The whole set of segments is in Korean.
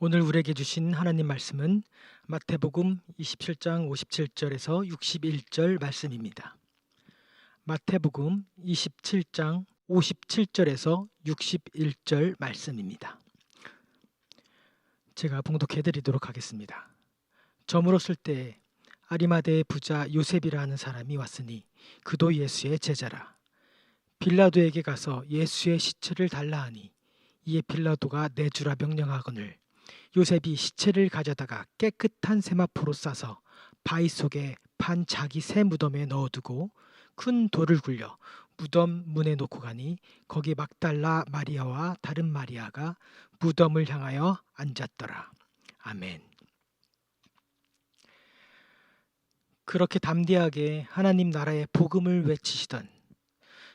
오늘 우리에게 주신 하나님 말씀은 마태복음 27장 57절에서 61절 말씀입니다. 마태복음 27장 57절에서 61절 말씀입니다. 제가 봉독해 드리도록 하겠습니다. 저물었을 때 아리마대의 부자 요셉이라 하는 사람이 왔으니 그도 예수의 제자라. 빌라도에게 가서 예수의 시체를 달라 하니 이에 빌라도가 내주라 명령하거늘 요셉이 시체를 가져다가 깨끗한 세마포로 싸서 바위 속에 판 자기 새 무덤에 넣어두고 큰 돌을 굴려 무덤 문에 놓고 가니 거기 막달라 마리아와 다른 마리아가 무덤을 향하여 앉았더라. 아멘. 그렇게 담대하게 하나님 나라의 복음을 외치시던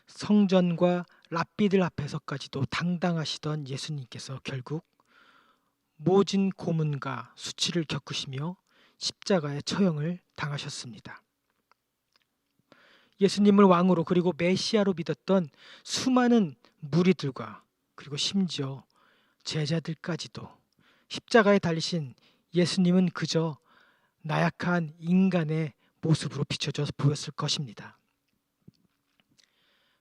성전과 랍비들 앞에서까지도 당당하시던 예수님께서 결국 모진 고문과 수치를 겪으시며 십자가의 처형을 당하셨습니다. 예수님을 왕으로 그리고 메시아로 믿었던 수많은 무리들과 그리고 심지어 제자들까지도 십자가에 달리신 예수님은 그저 나약한 인간의 모습으로 비춰져 보였을 것입니다.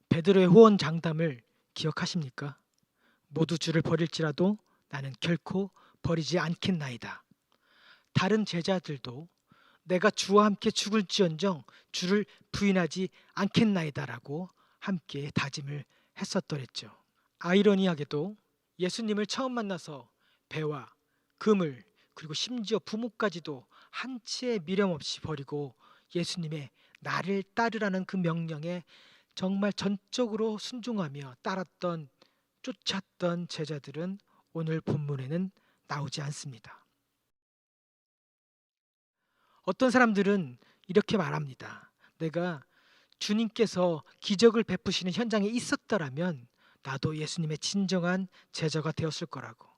베드로의 호언 장담을 기억하십니까? 모두 주를 버릴지라도 나는 결코 버리지 않겠나이다. 다른 제자들도 내가 주와 함께 죽을지언정 주를 부인하지 않겠나이다라고 함께 다짐을 했었더랬죠. 아이러니하게도 예수님을 처음 만나서 배와 금을 그리고 심지어 부모까지도 한치의 미련 없이 버리고 예수님의 나를 따르라는 그 명령에 정말 전적으로 순종하며 따랐던 쫓았던 제자들은 오늘 본문에는 나오지 않습니다. 어떤 사람들은 이렇게 말합니다. 내가 주님께서 기적을 베푸시는 현장에 있었더라면 나도 예수님의 진정한 제자가 되었을 거라고.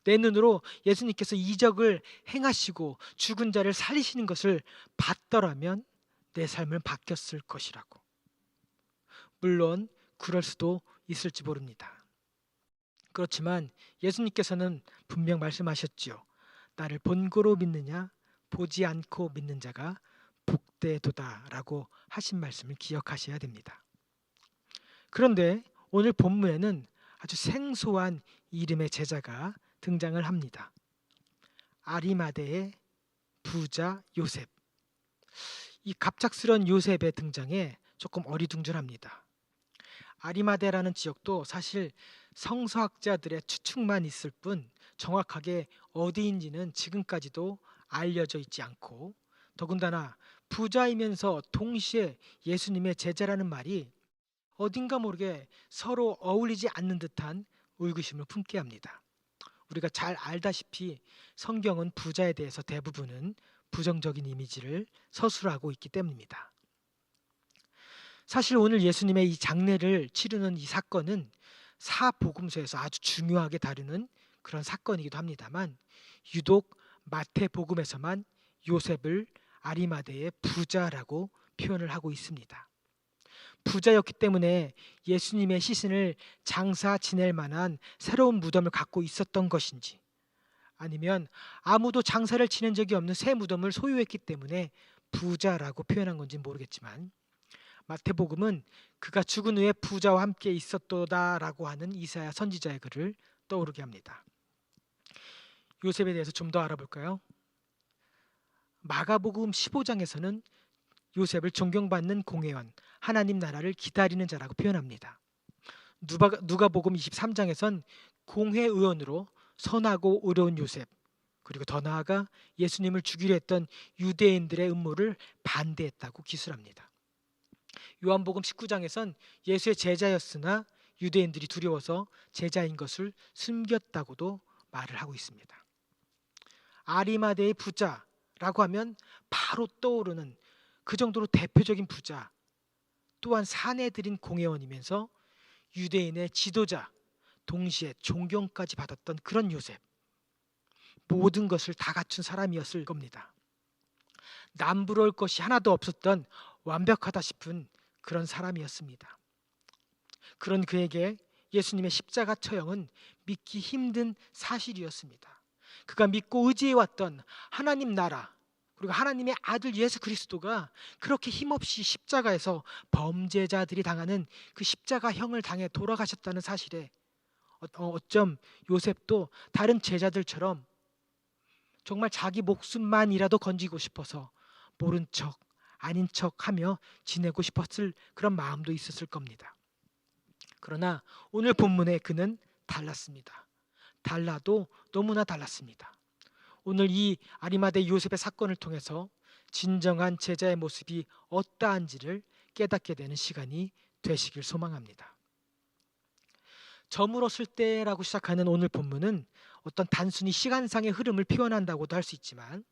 내 눈으로 예수님께서 이적을 행하시고 죽은 자를 살리시는 것을 봤더라면 내 삶은 바뀌었을 것이라고. 물론 그럴 수도 있을지 모릅니다. 그렇지만 예수님께서는 분명 말씀하셨지요. 나를 본고로 믿느냐 보지 않고 믿는 자가 복되도다라고 하신 말씀을 기억하셔야 됩니다. 그런데 오늘 본문에는 아주 생소한 이름의 제자가 등장을 합니다. 아리마대의 부자 요셉. 이 갑작스런 요셉의 등장에 조금 어리둥절합니다. 아리마대라는 지역도 사실 성서학자들의 추측만 있을 뿐 정확하게 어디인지는 지금까지도 알려져 있지 않고, 더군다나 부자이면서 동시에 예수님의 제자라는 말이 어딘가 모르게 서로 어울리지 않는 듯한 의구심을 품게 합니다. 우리가 잘 알다시피 성경은 부자에 대해서 대부분은 부정적인 이미지를 서술하고 있기 때문입니다. 사실 오늘 예수님의 이 장례를 치르는 이 사건은 사복음서에서 아주 중요하게 다루는 그런 사건이기도 합니다만 유독 마태복음에서만 요셉을 아리마대의 부자라고 표현을 하고 있습니다. 부자였기 때문에 예수님의 시신을 장사 지낼 만한 새로운 무덤을 갖고 있었던 것인지, 아니면 아무도 장사를 지낸 적이 없는 새 무덤을 소유했기 때문에 부자라고 표현한 건지 모르겠지만 마태복음은 그가 죽은 후에 부자와 함께 있었도다라고 하는 이사야 선지자의 글을 떠오르게 합니다. 요셉에 대해서 좀 더 알아볼까요? 마가복음 15장에서는 요셉을 존경받는 공회원, 하나님 나라를 기다리는 자라고 표현합니다. 누가복음 23장에선 공회의원으로 선하고 의로운 요셉, 그리고 더 나아가 예수님을 죽이려 했던 유대인들의 음모를 반대했다고 기술합니다. 요한복음 19장에선 예수의 제자였으나 유대인들이 두려워서 제자인 것을 숨겼다고도 말을 하고 있습니다. 아리마대의 부자라고 하면 바로 떠오르는 그 정도로 대표적인 부자, 또한 사내들인 공회원이면서 유대인의 지도자, 동시에 존경까지 받았던 그런 요셉, 모든 것을 다 갖춘 사람이었을 겁니다. 남부러울 것이 하나도 없었던 완벽하다 싶은 그런 사람이었습니다. 그런 그에게 예수님의 십자가 처형은 믿기 힘든 사실이었습니다. 그가 믿고 의지해왔던 하나님 나라, 그리고 하나님의 아들 예수 그리스도가 그렇게 힘없이 십자가에서 범죄자들이 당하는 그 십자가형을 당해 돌아가셨다는 사실에 어쩜 요셉도 다른 제자들처럼 정말 자기 목숨만이라도 건지고 싶어서 모른 척 아닌 척하며 지내고 싶었을 그런 마음도 있었을 겁니다. 그러나 오늘 본문의 그는 달랐습니다. 달라도 너무나 달랐습니다. 오늘 이 아리마대 요셉의 사건을 통해서 진정한 제자의 모습이 어떠한지를 깨닫게 되는 시간이 되시길 소망합니다. 저물었을 때라고 시작하는 오늘 본문은 어떤 단순히 시간상의 흐름을 표현한다고도 할 수 있지만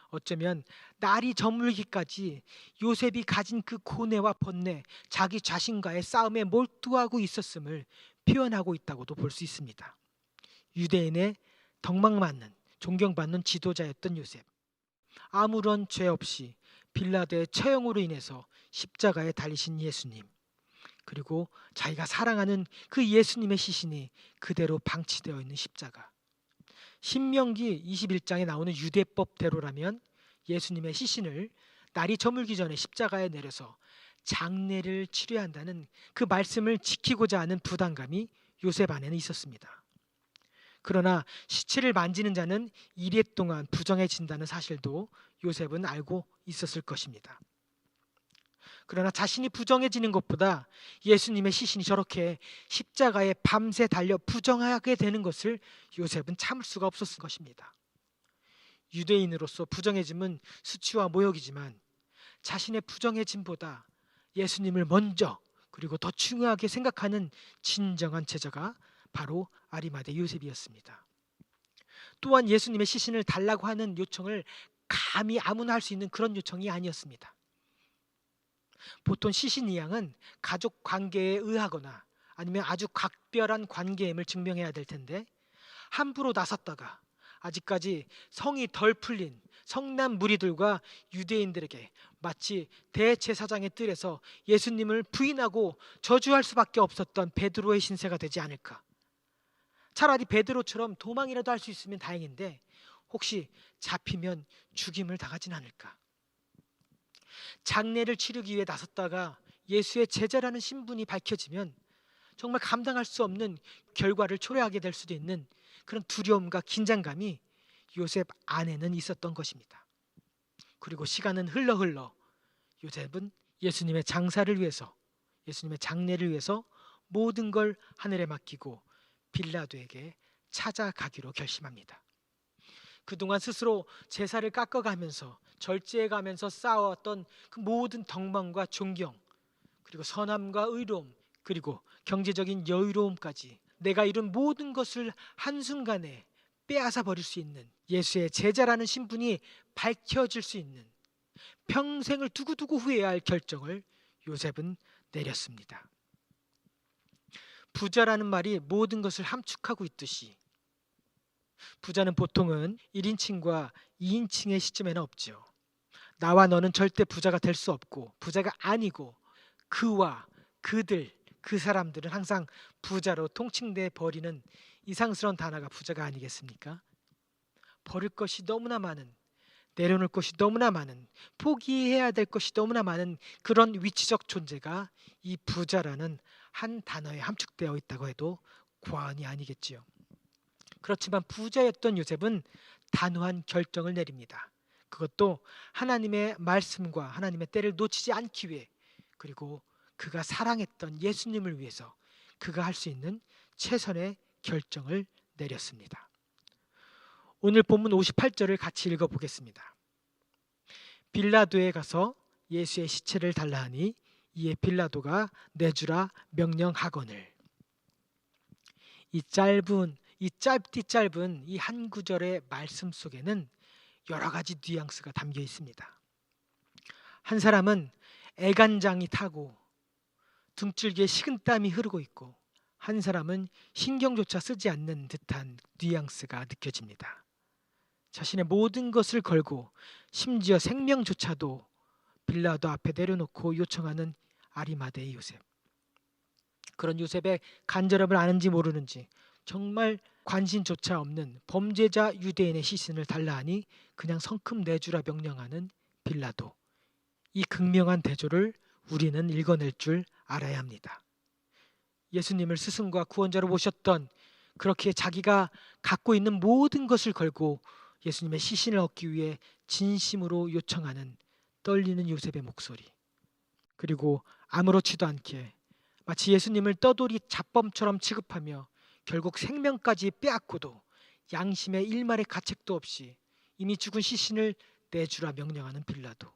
어쩌면 날이 저물기까지 요셉이 가진 그 고뇌와 번뇌, 자기 자신과의 싸움에 몰두하고 있었음을 표현하고 있다고도 볼 수 있습니다. 유대인의 덕망맞는 존경받는 지도자였던 요셉, 아무런 죄 없이 빌라도의 처형으로 인해서 십자가에 달리신 예수님, 그리고 자기가 사랑하는 그 예수님의 시신이 그대로 방치되어 있는 십자가. 신명기 21장에 나오는 유대법대로라면 예수님의 시신을 날이 저물기 전에 십자가에 내려서 장례를 치러야 한다는 그 말씀을 지키고자 하는 부담감이 요셉 안에는 있었습니다. 그러나 시체를 만지는 자는 이래 동안 부정해진다는 사실도 요셉은 알고 있었을 것입니다. 그러나 자신이 부정해지는 것보다 예수님의 시신이 저렇게 십자가에 밤새 달려 부정하게 되는 것을 요셉은 참을 수가 없었을 것입니다. 유대인으로서 부정해짐은 수치와 모욕이지만 자신의 부정해짐보다 예수님을 먼저 그리고 더 중요하게 생각하는 진정한 제자가 바로 아리마대 요셉이었습니다. 또한 예수님의 시신을 달라고 하는 요청을 감히 아무나 할 수 있는 그런 요청이 아니었습니다. 보통 시신 이양은 가족 관계에 의하거나 아니면 아주 각별한 관계임을 증명해야 될 텐데 함부로 나섰다가 아직까지 성이 덜 풀린 성난 무리들과 유대인들에게 마치 대제사장의 뜰에서 예수님을 부인하고 저주할 수밖에 없었던 베드로의 신세가 되지 않을까. 차라리 베드로처럼 도망이라도 할 수 있으면 다행인데 혹시 잡히면 죽임을 당하진 않을까. 장례를 치르기 위해 나섰다가 예수의 제자라는 신분이 밝혀지면 정말 감당할 수 없는 결과를 초래하게 될 수도 있는 그런 두려움과 긴장감이 요셉 안에는 있었던 것입니다. 그리고 시간은 흘러 요셉은 예수님의 장사를 위해서, 예수님의 장례를 위해서 모든 걸 하늘에 맡기고 빌라도에게 찾아가기로 결심합니다. 그동안 스스로 제사를 깎아가면서 절제해가면서 쌓아왔던 그 모든 덕망과 존경, 그리고 선함과 의로움, 그리고 경제적인 여유로움까지 내가 이룬 모든 것을 한순간에 빼앗아 버릴 수 있는 예수의 제자라는 신분이 밝혀질 수 있는 평생을 두고두고 후회해야 할 결정을 요셉은 내렸습니다. 부자라는 말이 모든 것을 함축하고 있듯이 부자는 보통은 1인칭과 2인칭의 시점에는 없죠. 나와 너는 절대 부자가 될 수 없고 부자가 아니고 그와 그들, 그 사람들은 항상 부자로 통칭돼 버리는 이상스러운 단어가 부자가 아니겠습니까? 버릴 것이 너무나 많은, 내려놓을 것이 너무나 많은, 포기해야 될 것이 너무나 많은 그런 위치적 존재가 이 부자라는 한 단어에 함축되어 있다고 해도 과언이 아니겠지요. 그렇지만 부자였던 요셉은 단호한 결정을 내립니다. 그것도 하나님의 말씀과 하나님의 때를 놓치지 않기 위해, 그리고 그가 사랑했던 예수님을 위해서 그가 할 수 있는 최선의 결정을 내렸습니다. 오늘 본문 58절을 같이 읽어보겠습니다. 빌라도에 가서 예수의 시체를 달라 하니 이에 빌라도가 내주라 명령하거늘. 이 짧디 짧은 이 한 구절의 말씀 속에는 여러 가지 뉘앙스가 담겨 있습니다. 한 사람은 애간장이 타고 등줄기에 식은땀이 흐르고 있고 한 사람은 신경조차 쓰지 않는 듯한 뉘앙스가 느껴집니다. 자신의 모든 것을 걸고 심지어 생명조차도 빌라도 앞에 내려놓고 요청하는 아리마대의 요셉. 그런 요셉의 간절함을 아는지 모르는지 정말 관심조차 없는 범죄자 유대인의 시신을 달라 하니 그냥 성큼 내주라 명령하는 빌라도. 이 극명한 대조를 우리는 읽어낼 줄 알아야 합니다. 예수님을 스승과 구원자로 모셨던, 그렇게 자기가 갖고 있는 모든 것을 걸고 예수님의 시신을 얻기 위해 진심으로 요청하는 떨리는 요셉의 목소리, 그리고 아무렇지도 않게 마치 예수님을 떠돌이 잡범처럼 취급하며 결국 생명까지 빼앗고도 양심의 일말의 가책도 없이 이미 죽은 시신을 내주라 명령하는 빌라도.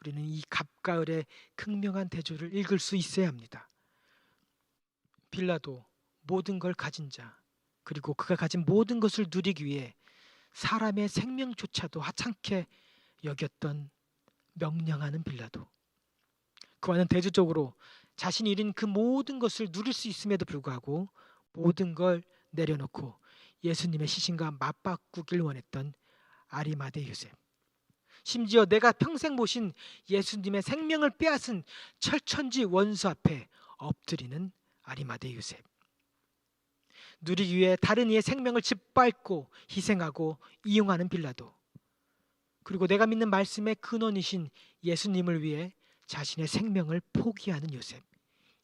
우리는 이 갑가을의 극명한 대조를 읽을 수 있어야 합니다. 빌라도, 모든 걸 가진 자, 그리고 그가 가진 모든 것을 누리기 위해 사람의 생명조차도 하찮게 여겼던 명령하는 빌라도. 그와는 대조적으로 자신이 잃은 그 모든 것을 누릴 수 있음에도 불구하고 모든 걸 내려놓고 예수님의 시신과 맞바꾸길 원했던 아리마대 요셉. 심지어 내가 평생 모신 예수님의 생명을 빼앗은 철천지 원수 앞에 엎드리는 아리마대 요셉. 누리기 위해 다른 이의 생명을 짓밟고 희생하고 이용하는 빌라도. 그리고 내가 믿는 말씀의 근원이신 예수님을 위해 자신의 생명을 포기하는 요셉.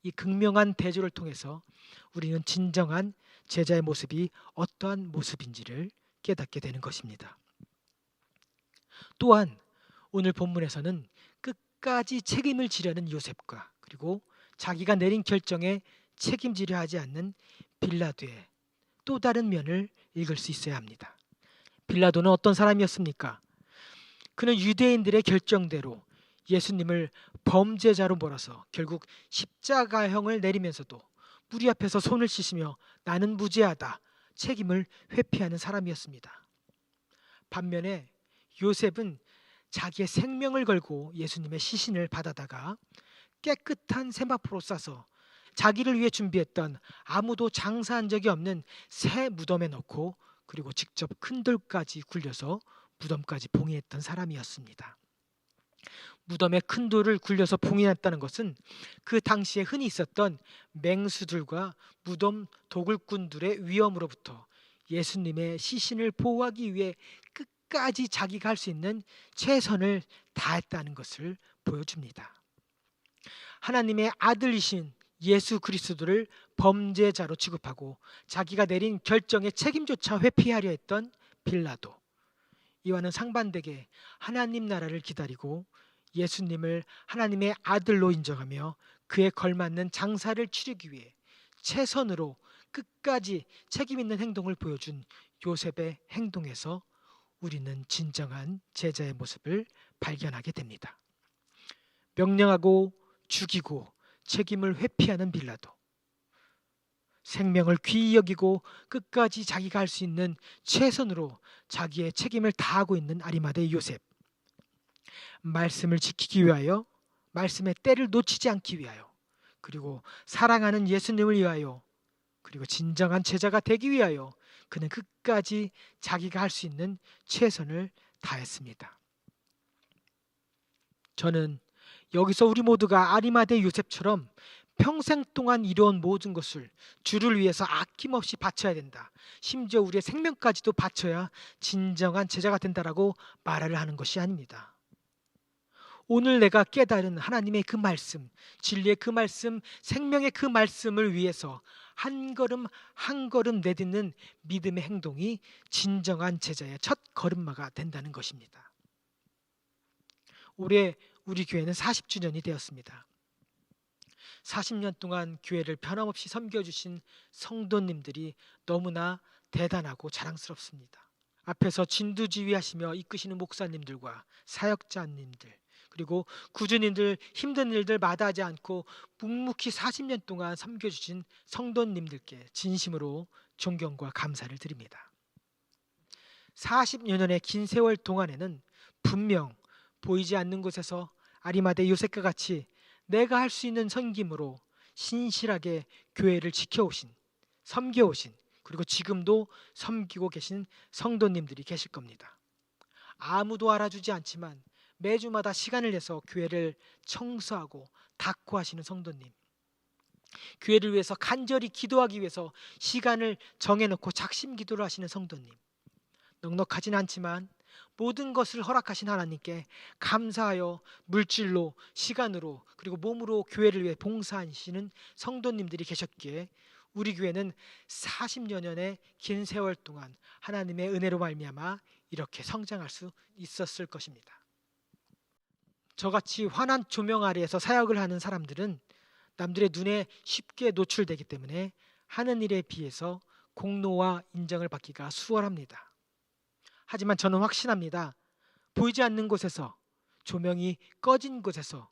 이 극명한 대조를 통해서 우리는 진정한 제자의 모습이 어떠한 모습인지를 깨닫게 되는 것입니다. 또한 오늘 본문에서는 끝까지 책임을 지려는 요셉과 그리고 자기가 내린 결정에 책임지려 하지 않는 빌라도의 또 다른 면을 읽을 수 있어야 합니다. 빌라도는 어떤 사람이었습니까? 그는 유대인들의 결정대로 예수님을 범죄자로 몰아서 결국 십자가형을 내리면서도 무리 앞에서 손을 씻으며 나는 무죄하다 책임을 회피하는 사람이었습니다. 반면에 요셉은 자기의 생명을 걸고 예수님의 시신을 받아다가 깨끗한 세마포로 싸서 자기를 위해 준비했던 아무도 장사한 적이 없는 새 무덤에 넣고 그리고 직접 큰 돌까지 굴려서 무덤까지 봉인했던 사람이었습니다. 무덤에 큰 돌을 굴려서 봉인했다는 것은 그 당시에 흔히 있었던 맹수들과 무덤 도굴꾼들의 위험으로부터 예수님의 시신을 보호하기 위해 끝까지 자기가 할 수 있는 최선을 다했다는 것을 보여줍니다. 하나님의 아들이신 예수 그리스도를 범죄자로 취급하고 자기가 내린 결정의 책임조차 회피하려 했던 빌라도. 이와는 상반되게 하나님 나라를 기다리고 예수님을 하나님의 아들로 인정하며 그에 걸맞는 장사를 치르기 위해 최선으로 끝까지 책임 있는 행동을 보여준 요셉의 행동에서 우리는 진정한 제자의 모습을 발견하게 됩니다. 명령하고 죽이고 책임을 회피하는 빌라도, 생명을 귀히 여기고 끝까지 자기가 할 수 있는 최선으로 자기의 책임을 다하고 있는 아리마대 요셉, 말씀을 지키기 위하여, 말씀의 때를 놓치지 않기 위하여, 그리고 사랑하는 예수님을 위하여, 그리고 진정한 제자가 되기 위하여 그는 끝까지 자기가 할 수 있는 최선을 다했습니다. 저는 여기서 우리 모두가 아리마대 요셉처럼 평생 동안 이뤄온 모든 것을 주를 위해서 아낌없이 바쳐야 된다, 심지어 우리의 생명까지도 바쳐야 진정한 제자가 된다라고 말을 하는 것이 아닙니다. 오늘 내가 깨달은 하나님의 그 말씀, 진리의 그 말씀, 생명의 그 말씀을 위해서 한 걸음 한 걸음 내딛는 믿음의 행동이 진정한 제자의 첫 걸음마가 된다는 것입니다. 올해 우리 교회는 40주년이 되었습니다. 40년 동안 교회를 변함없이 섬겨주신 성도님들이 너무나 대단하고 자랑스럽습니다. 앞에서 진두지휘하시며 이끄시는 목사님들과 사역자님들, 그리고 구주님들, 힘든 일들 마다하지 않고 묵묵히 40년 동안 섬겨주신 성도님들께 진심으로 존경과 감사를 드립니다. 40여 년의 긴 세월 동안에는 분명 보이지 않는 곳에서 아리마대 요셉과 같이 내가 할 수 있는 섬김으로 신실하게 교회를 지켜오신, 섬겨오신, 그리고 지금도 섬기고 계신 성도님들이 계실 겁니다. 아무도 알아주지 않지만 매주마다 시간을 내서 교회를 청소하고 닦고 하시는 성도님, 교회를 위해서 간절히 기도하기 위해서 시간을 정해놓고 작심 기도를 하시는 성도님, 넉넉하진 않지만 모든 것을 허락하신 하나님께 감사하여 물질로, 시간으로, 그리고 몸으로 교회를 위해 봉사하시는 성도님들이 계셨기에 우리 교회는 40여 년의 긴 세월 동안 하나님의 은혜로 말미암아 이렇게 성장할 수 있었을 것입니다. 저같이 환한 조명 아래에서 사역을 하는 사람들은 남들의 눈에 쉽게 노출되기 때문에 하는 일에 비해서 공로와 인정을 받기가 수월합니다. 하지만 저는 확신합니다. 보이지 않는 곳에서, 조명이 꺼진 곳에서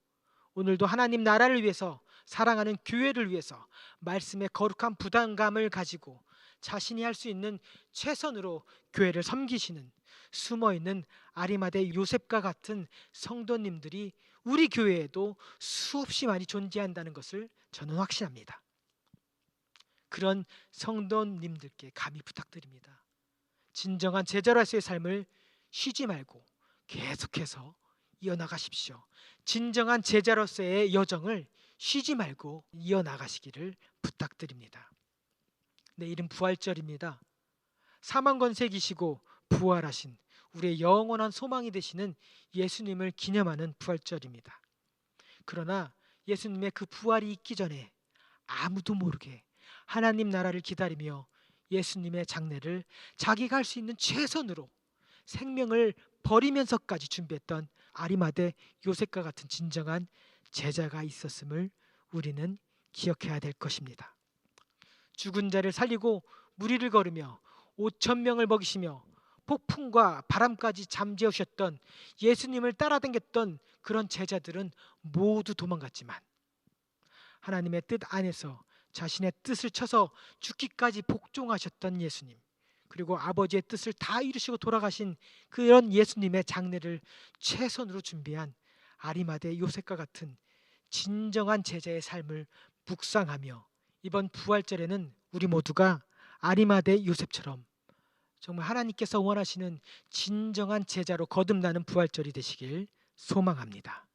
오늘도 하나님 나라를 위해서, 사랑하는 교회를 위해서 말씀의 거룩한 부담감을 가지고 자신이 할 수 있는 최선으로 교회를 섬기시는 숨어있는 아리마대 요셉과 같은 성도님들이 우리 교회에도 수없이 많이 존재한다는 것을 저는 확신합니다. 그런 성도님들께 감히 부탁드립니다. 진정한 제자로서의 삶을 쉬지 말고 계속해서 이어나가십시오. 진정한 제자로서의 여정을 쉬지 말고 이어나가시기를 부탁드립니다. 내일은 부활절입니다. 사망 권세 이기시고 부활하신 우리의 영원한 소망이 되시는 예수님을 기념하는 부활절입니다. 그러나 예수님의 그 부활이 있기 전에 아무도 모르게 하나님 나라를 기다리며 예수님의 장례를 자기가 할 수 있는 최선으로 생명을 버리면서까지 준비했던 아리마대 요셉과 같은 진정한 제자가 있었음을 우리는 기억해야 될 것입니다. 죽은 자를 살리고 무리를 걸으며 5천 명을 먹이시며 폭풍과 바람까지 잠재우셨던 예수님을 따라다녔던 그런 제자들은 모두 도망갔지만 하나님의 뜻 안에서 자신의 뜻을 쳐서 죽기까지 복종하셨던 예수님, 그리고 아버지의 뜻을 다 이루시고 돌아가신 그런 예수님의 장례를 최선으로 준비한 아리마대 요셉과 같은 진정한 제자의 삶을 묵상하며 이번 부활절에는 우리 모두가 아리마대 요셉처럼 정말 하나님께서 원하시는 진정한 제자로 거듭나는 부활절이 되시길 소망합니다.